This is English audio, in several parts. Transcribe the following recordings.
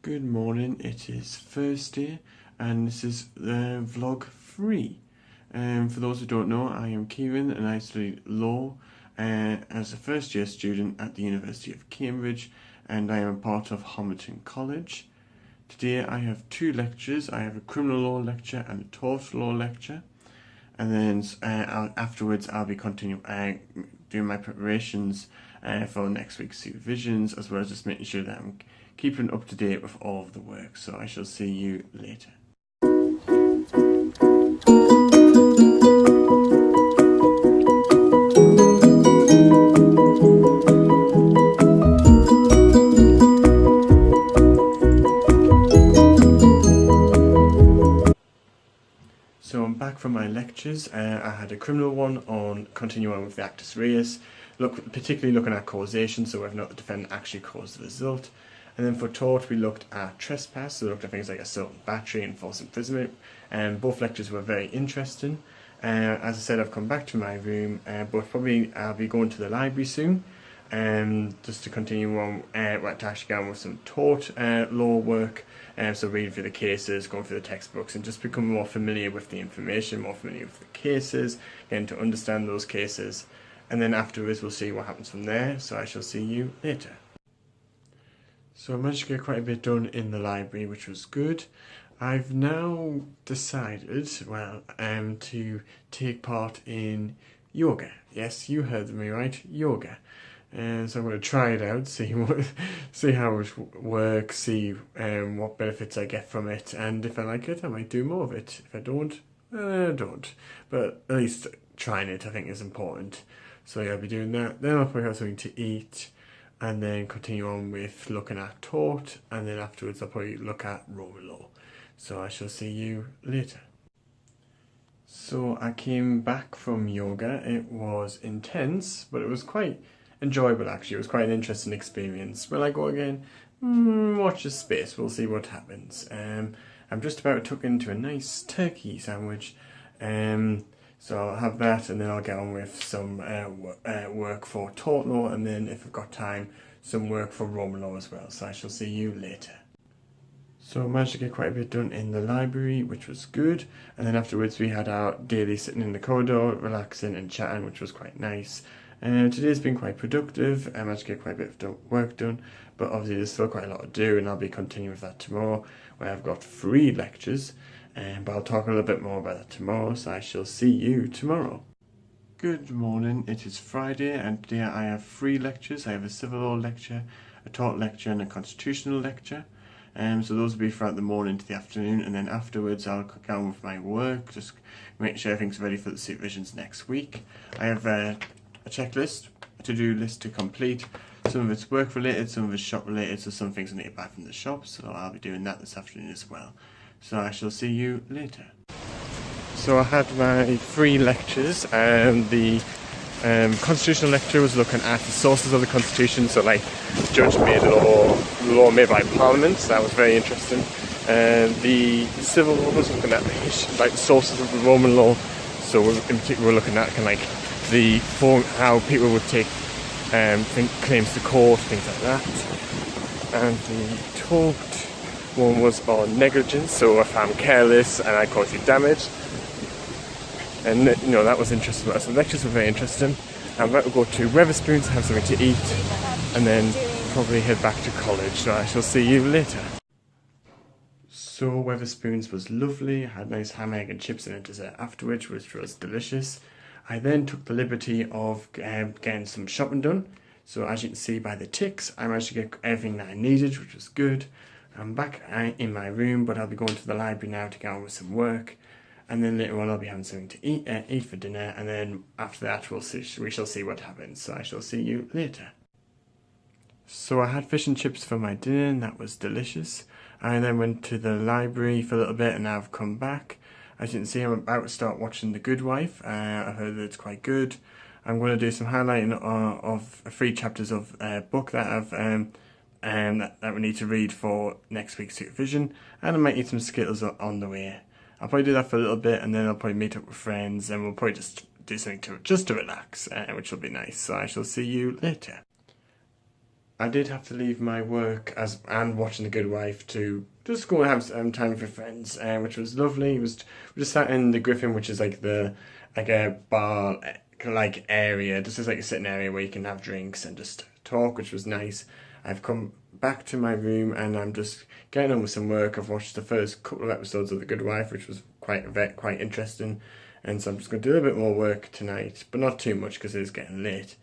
Good morning, it is Thursday and this is vlog 3. For those who don't know, I am Kieron and I study law as a first year student at the University of Cambridge, and I am part of Homerton College. Today I have 2 lectures. I have a criminal law lecture and a tort law lecture, and then afterwards I'll be continuing doing my preparations for next week's supervisions, as well as just making sure that I'm keeping up to date with all of the work. So I shall see you later. So I'm back from my lectures. I had a criminal one on continuing on with the actus reus, particularly looking at causation, so whether or not the defendant actually caused the result. And then for tort, we looked at trespass, so we looked at things like assault and battery and false imprisonment. And both lectures were very interesting. As I said, I've come back to my room, but probably I'll be going to the library soon, just to continue on, to actually get on with some tort law work. So reading through the cases, going through the textbooks, and just become more familiar with the information, more familiar with the cases, getting to understand those cases. And then afterwards we'll see what happens from there, so I shall see you later. So I managed to get quite a bit done in the library, which was good. I've now decided, to take part in yoga. Yes, you heard me right, yoga. And so I'm going to try it out, see how it works, see what benefits I get from it, and if I like it, I might do more of it. If I don't, I don't. But at least trying it, I think, is important. So yeah, I'll be doing that. Then I'll probably have something to eat, and then continue on with looking at tort, and then afterwards I'll probably look at Roman law. So I shall see you later. So I came back from yoga. It was intense, but it was quite enjoyable actually. It was quite an interesting experience. Will I go again? Watch this space, we'll see what happens. I'm just about to tuck into a nice turkey sandwich. So I'll have that, and then I'll get on with some work for tort law, and then if I've got time, some work for Roman law as well. So I shall see you later. So I managed to get quite a bit done in the library, which was good. And then afterwards we had our daily sitting in the corridor, relaxing and chatting, which was quite nice. Today's been quite productive. I managed to get quite a bit of work done, but obviously there's still quite a lot to do, and I'll be continuing with that tomorrow, where I've got 3 lectures. But I'll talk a little bit more about that tomorrow, so I shall see you tomorrow. Good morning, it is Friday, and today I have 3 lectures. I have a civil law lecture, a tort lecture, and a constitutional lecture. So those will be throughout the morning to the afternoon, and then afterwards I'll get on with my work, just make sure everything's ready for the supervisions next week. I have a checklist, a to-do list to complete. Some of it's work related, some of it's shop related, so some things I need to buy from the shop, so I'll be doing that this afternoon as well. So I shall see you later. So I had my 3 lectures. The constitutional lecture was looking at the sources of the constitution, so like judge-made law made by Parliament, so that was very interesting. The civil law was looking at the sources of the Roman law, so in particular we're looking at how people would take claims to court, things like that. And the tort one was on negligence, so if I'm careless and I cause you damage. And that was interesting. So the lectures were very interesting. I'm about to go to Wetherspoons, have something to eat, and then probably head back to college. So I shall see you later. So Wetherspoons was lovely. I had nice ham, egg and chips and a dessert afterwards, which was delicious. I then took the liberty of getting some shopping done. So as you can see by the ticks, I managed to get everything that I needed, which was good. I'm back in my room, but I'll be going to the library now to get on with some work. And then later on I'll be having something to eat for dinner, and then after that we shall see what happens. So I shall see you later. So I had fish and chips for my dinner, and that was delicious. I then went to the library for a little bit, and now I've come back. As you can see, I'm about to start watching The Good Wife. I heard that it's quite good. I'm going to do some highlighting of 3 chapters of a book that I've that we need to read for next week's supervision, and I might eat some Skittles on the way. I'll probably do that for a little bit, and then I'll probably meet up with friends, and we'll probably just do something to relax, which will be nice. So I shall see you later. I did have to leave my work and watching The Good Wife to just go and have some time with friends, which was lovely. We just sat in the Griffin, which is like a bar like area, just as like a sitting area where you can have drinks and just talk, which was nice. I've come back to my room and I'm just getting on with some work. I've watched the first couple of episodes of The Good Wife, which was quite interesting, and so I'm just going to do a bit more work tonight, but not too much because it's getting late.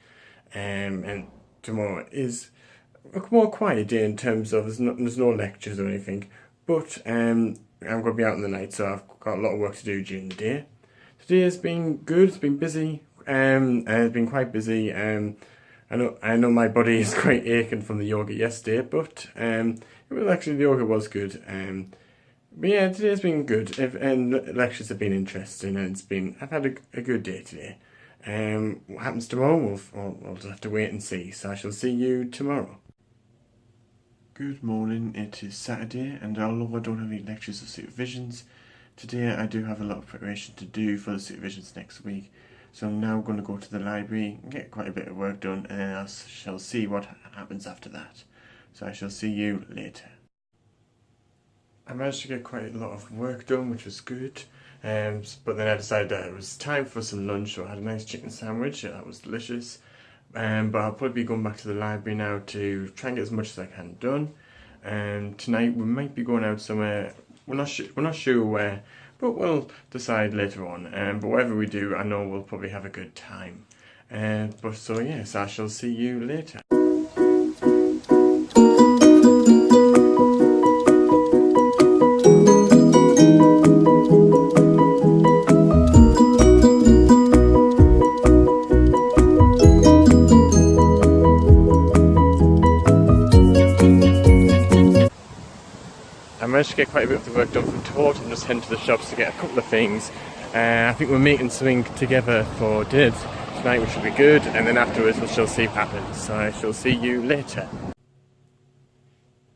And tomorrow is a more quiet day in terms of there's no lectures or anything, but I'm going to be out in the night, so I've got a lot of work to do during the day. Today has been good. It's been busy. It's been quite busy. I know my body is quite aching from the yoga yesterday, but the yoga was good. But yeah, today's been good, and lectures have been interesting, and I've had a good day today. What happens tomorrow, we'll just have to wait and see. So I shall see you tomorrow. Good morning. It is Saturday, and although I don't have any lectures or supervisions today, I do have a lot of preparation to do for the supervisions next week. So I'm now going to go to the library and get quite a bit of work done, and then I shall see what happens after that. So I shall see you later. I managed to get quite a lot of work done, which was good. But then I decided that it was time for some lunch, so I had a nice chicken sandwich. That was delicious. But I'll probably be going back to the library now to try and get as much as I can done. Tonight we might be going out somewhere. We're not sure where, but we'll decide later on. But whatever we do, I know we'll probably have a good time. So yes, I shall see you later. I managed to get quite a bit of the work done for taught and just heading to the shops to get a couple of things. I think we're making something together for dinner tonight, which will be good, and then afterwards we shall see what happens. So I shall see you later.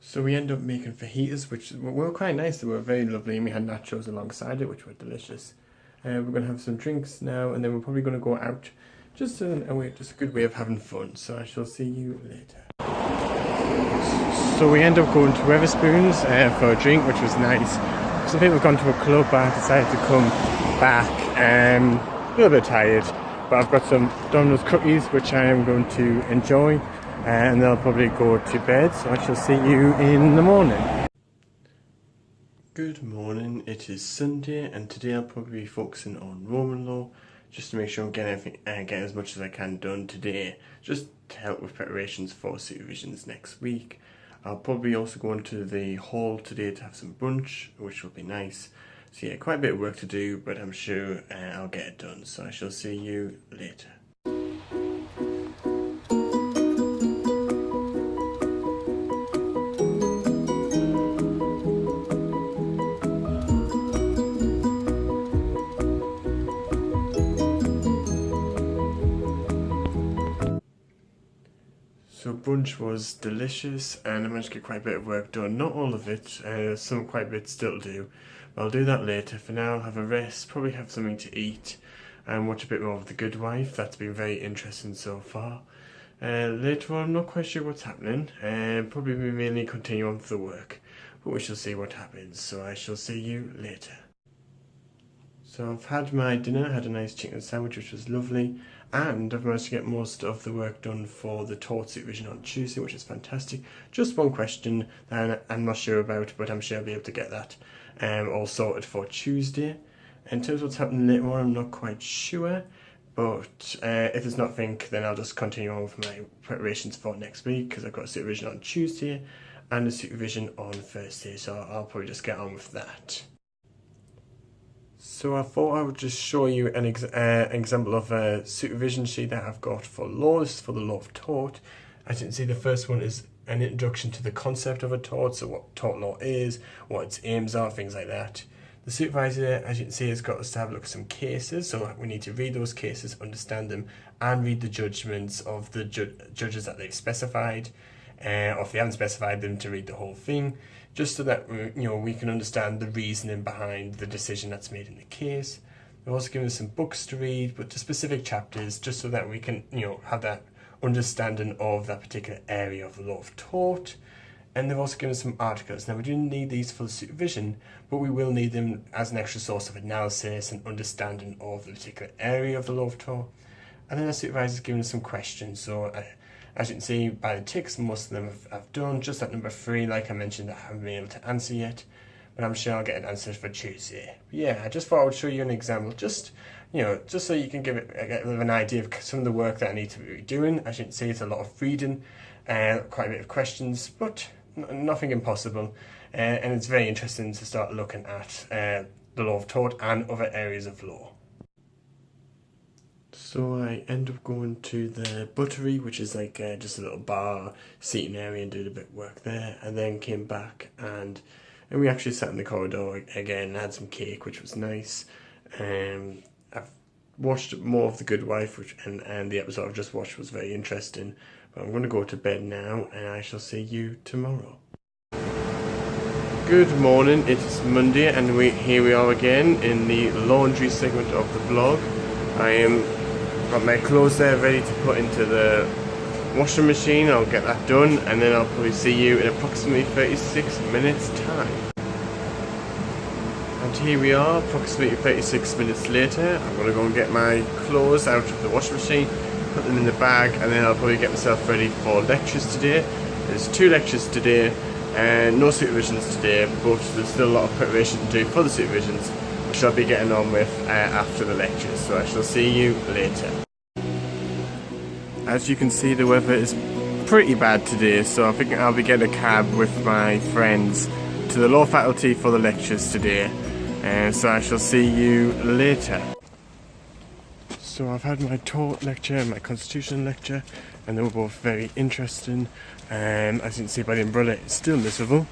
So we end up making fajitas, which were quite nice. They were very lovely, and we had nachos alongside it, which were delicious. We're going to have some drinks now, and then we're probably going to go out. Just a good way of having fun. So I shall see you later. So we end up going to Wetherspoons for a drink, which was nice. Some people have gone to a club, but I decided to come back. A little bit tired, but I've got some Domino's cookies, which I am going to enjoy, and then I'll probably go to bed. So I shall see you in the morning. Good morning. It is Sunday, and today I'll probably be focusing on Roman law, just to make sure I'm getting as much as I can done today, just to help with preparations for supervisions next week. I'll probably also go into the hall today to have some brunch, which will be nice. So yeah, quite a bit of work to do, but I'm sure I'll get it done. So I shall see you later. So brunch was delicious, and I managed to get quite a bit of work done. Not all of it, quite a bit still to do, but I'll do that later. For now, I'll have a rest, probably have something to eat, and watch a bit more of The Good Wife. That's been very interesting so far. Later on, I'm not quite sure what's happening. Probably mainly continue on with the work, but we shall see what happens. So I shall see you later. So I've had my dinner, I had a nice chicken sandwich, which was lovely, and I've managed to get most of the work done for the taught supervision on Tuesday, which is fantastic. Just one question that I'm not sure about, but I'm sure I'll be able to get that all sorted for Tuesday. In terms of what's happening later on, I'm not quite sure, but if there's nothing, then I'll just continue on with my preparations for next week, because I've got a supervision on Tuesday and a supervision on Thursday, so I'll probably just get on with that. So I thought I would just show you an example of a supervision sheet that I've got for law. This is for the law of tort. As you can see, the first one is an introduction to the concept of a tort, so what tort law is, what its aims are, things like that. The supervisor, as you can see, has got us to have a look at some cases, so we need to read those cases, understand them, and read the judgments of the judges that they've specified, or if they haven't specified them, to read the whole thing, just so that we can understand the reasoning behind the decision that's made in the case. They've also given us some books to read, but to specific chapters, just so that we can have that understanding of that particular area of the law of tort. And they've also given us some articles. Now, we do need these for the supervision, but we will need them as an extra source of analysis and understanding of the particular area of the law of tort. And then our supervisor's given us some questions. So, as you can see by the ticks, most of them I've done. Just at number 3, like I mentioned, I haven't been able to answer yet, but I'm sure I'll get an answer for Tuesday. Yeah, I just thought I would show you an example, just so you can get a bit of an idea of some of the work that I need to be doing. As you can see, it's a lot of reading, quite a bit of questions, but nothing impossible, and it's very interesting to start looking at the law of tort and other areas of law. So I end up going to the buttery, which is like just a little bar seating area, and did a bit of work there, and then came back and we actually sat in the corridor again and had some cake, which was nice. I've watched more of The Good Wife, and the episode I've just watched was very interesting. But I'm going to go to bed now, and I shall see you tomorrow. Good morning, it's Monday, and here we are again in the laundry segment of the vlog. Got my clothes there ready to put into the washing machine. I'll get that done, and then I'll probably see you in approximately 36 minutes time. And here we are, approximately 36 minutes later. I'm going to go and get my clothes out of the washing machine, put them in the bag, and then I'll probably get myself ready for lectures today. There's 2 lectures today, and no supervisions today, but there's still a lot of preparation to do for the supervisions, which I'll be getting on with after the lectures, so I shall see you later. As you can see, the weather is pretty bad today, so I think I'll be getting a cab with my friends to the law faculty for the lectures today, and so I shall see you later. So I've had my tort lecture and my constitutional lecture, and they were both very interesting. As you can see by the umbrella, it's still miserable,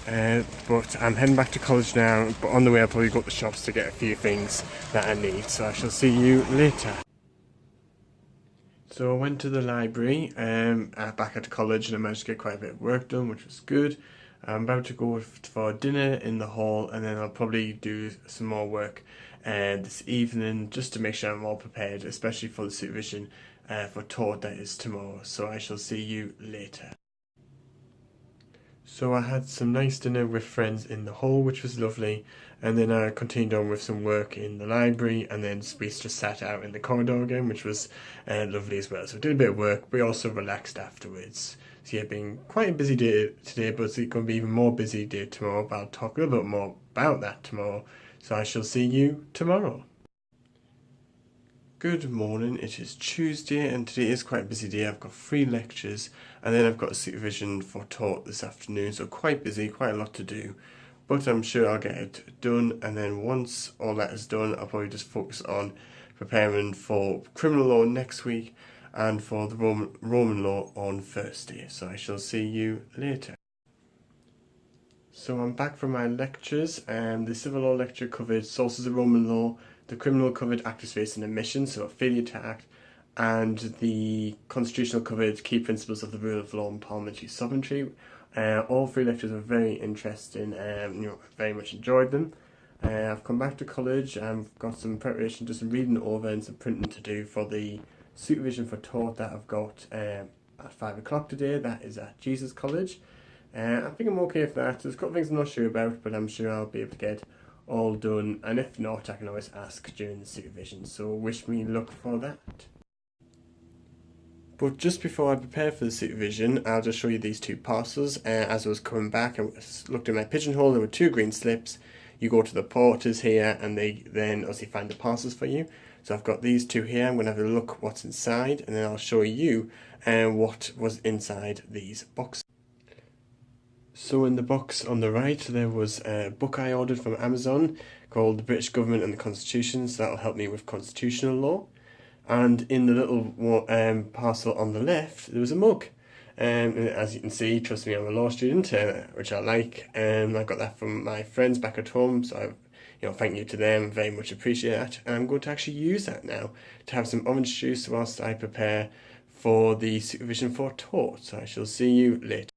but I'm heading back to college now, but on the way I'll probably go to the shops to get a few things that I need, so I shall see you later. So I went to the library back at college, and I managed to get quite a bit of work done, which was good. I'm about to go for dinner in the hall, and then I'll probably do some more work this evening, just to make sure I'm all prepared, especially for the supervision for tort that is tomorrow. So I shall see you later. So I had some nice dinner with friends in the hall, which was lovely, and then I continued on with some work in the library, and then we just sat out in the corridor again, which was lovely as well. So I did a bit of work, but also relaxed afterwards. So yeah, been quite a busy day today, but it's going to be even more busy day tomorrow, but I'll talk a little bit more about that tomorrow. So I shall see you tomorrow. Good morning, it is Tuesday, and today is quite a busy day. I've got 3 lectures, and then I've got a supervision for tort this afternoon, so quite busy, quite a lot to do. But I'm sure I'll get it done, and then once all that is done, I'll probably just focus on preparing for criminal law next week, and for the Roman law on Thursday. So I shall see you later. So I'm back from my lectures, and the civil law lecture covered sources of Roman law, the criminal covered actors facing omission, so failure to act, and the constitutional covered key principles of the rule of law and parliamentary sovereignty. All 3 lectures were very interesting, very much enjoyed them. I've come back to college, I've got some preparation, just some reading over and some printing to do for the supervision for tort that I've got at 5 o'clock today. That is at Jesus College. I think I'm okay with that. There's a couple of things I'm not sure about, but I'm sure I'll be able to get all done, and if not, I can always ask during the supervision, so wish me luck for that. But just before I prepare for the supervision, I'll just show you these 2 parcels. As I was coming back, I looked in my pigeonhole, there were 2 green slips. You go to the porters here, and they then obviously find the parcels for you. So I've got these 2 here. I'm going to have a look what's inside, and then I'll show you what was inside these boxes. So in the box on the right, there was a book I ordered from Amazon called The British Government and the Constitution, so that'll help me with constitutional law. And in the little parcel on the left, there was a mug. And as you can see, trust me, I'm a law student, which I like. I got that from my friends back at home, so thank you to them, very much appreciate that. And I'm going to actually use that now to have some orange juice whilst I prepare for the supervision for tort. So I shall see you later.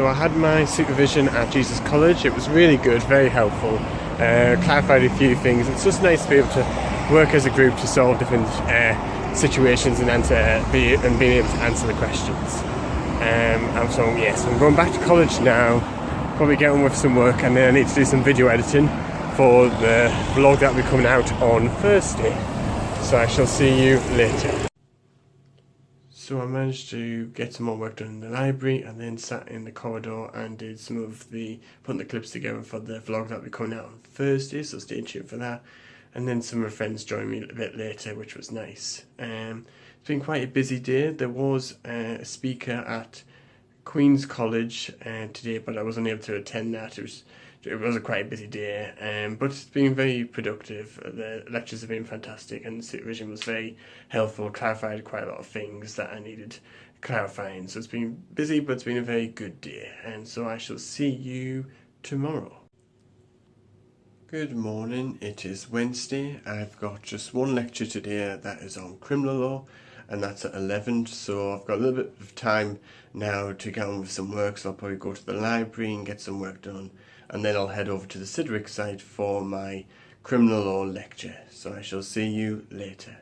So I had my supervision at Jesus College. It was really good, very helpful, clarified a few things. It's just nice to be able to work as a group to solve different situations and being able to answer the questions. And so yes, I'm going back to college now, probably get on with some work, and then I need to do some video editing for the vlog that will be coming out on Thursday. So I shall see you later. So I managed to get some more work done in the library, and then sat in the corridor and did some of putting the clips together for the vlog that will be coming out on Thursday, so stay tuned for that. And then some of my friends joined me a bit later, which was nice. It's been quite a busy day. There was a speaker at Queen's College today, but I wasn't able to attend that. It was quite a busy day, but it's been very productive. The lectures have been fantastic, and the supervision was very helpful, clarified quite a lot of things that I needed clarifying. So it's been busy, but it's been a very good day, and so I shall see you tomorrow. Good morning, it is Wednesday. I've got just one lecture today that is on criminal law, and that's at 11, so I've got a little bit of time now to get on with some work, so I'll probably go to the library and get some work done, and then I'll head over to the Sidgwick site for my criminal law lecture. So I shall see you later.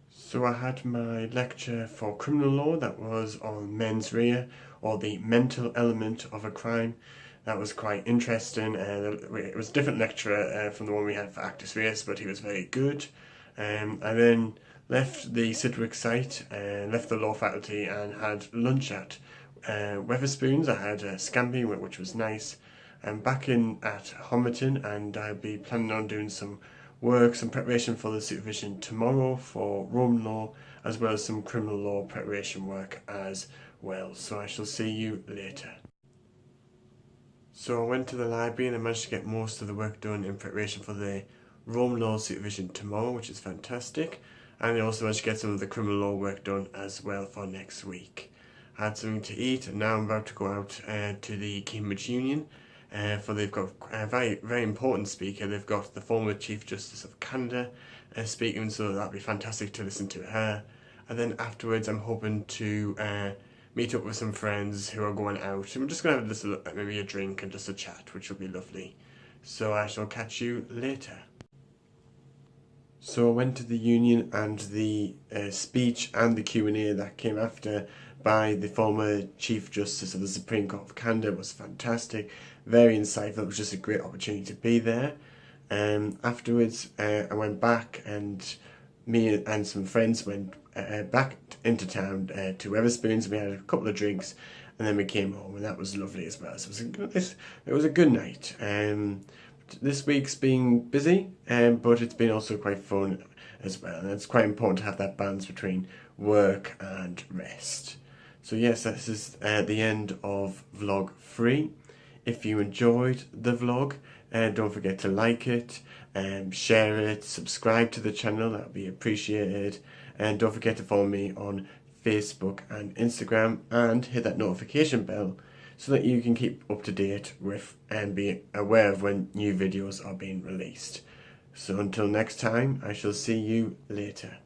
So I had my lecture for criminal law that was on mens rea, or the mental element of a crime. That was quite interesting. It was a different lecturer from the one we had for actus reus, but he was very good. I then left the Sidgwick site, left the law faculty, and had lunch at Wetherspoons. I had a scampi, which was nice. I'm back in at Homerton, and I'll be planning on doing some work, some preparation for the supervision tomorrow for Roman law, as well as some criminal law preparation work as well. So I shall see you later. So I went to the library and I managed to get most of the work done in preparation for the Roman law supervision tomorrow, which is fantastic. And I also managed to get some of the criminal law work done as well for next week. I had something to eat, and now I'm about to go out to the Cambridge Union. They've got a very, very important speaker. They've got the former Chief Justice of Canada speaking, so that'll be fantastic to listen to her. And then afterwards, I'm hoping to meet up with some friends who are going out. I'm just going to have maybe a drink and just a chat, which will be lovely. So I shall catch you later. So I went to the Union, and the speech and the Q&A that came after by the former Chief Justice of the Supreme Court of Canada was fantastic, very insightful. It was just a great opportunity to be there. Afterwards, I went back, and me and some friends went back into town to Wetherspoons. We had a couple of drinks, and then we came home, and that was lovely as well. So it was a good night. This week's been busy, but it's been also quite fun as well, and it's quite important to have that balance between work and rest. So yes, this is the end of vlog 3. If you enjoyed the vlog, don't forget to like it, share it, subscribe to the channel, that would be appreciated, and don't forget to follow me on Facebook and Instagram, and hit that notification bell so that you can keep up to date with and be aware of when new videos are being released. So until next time, I shall see you later.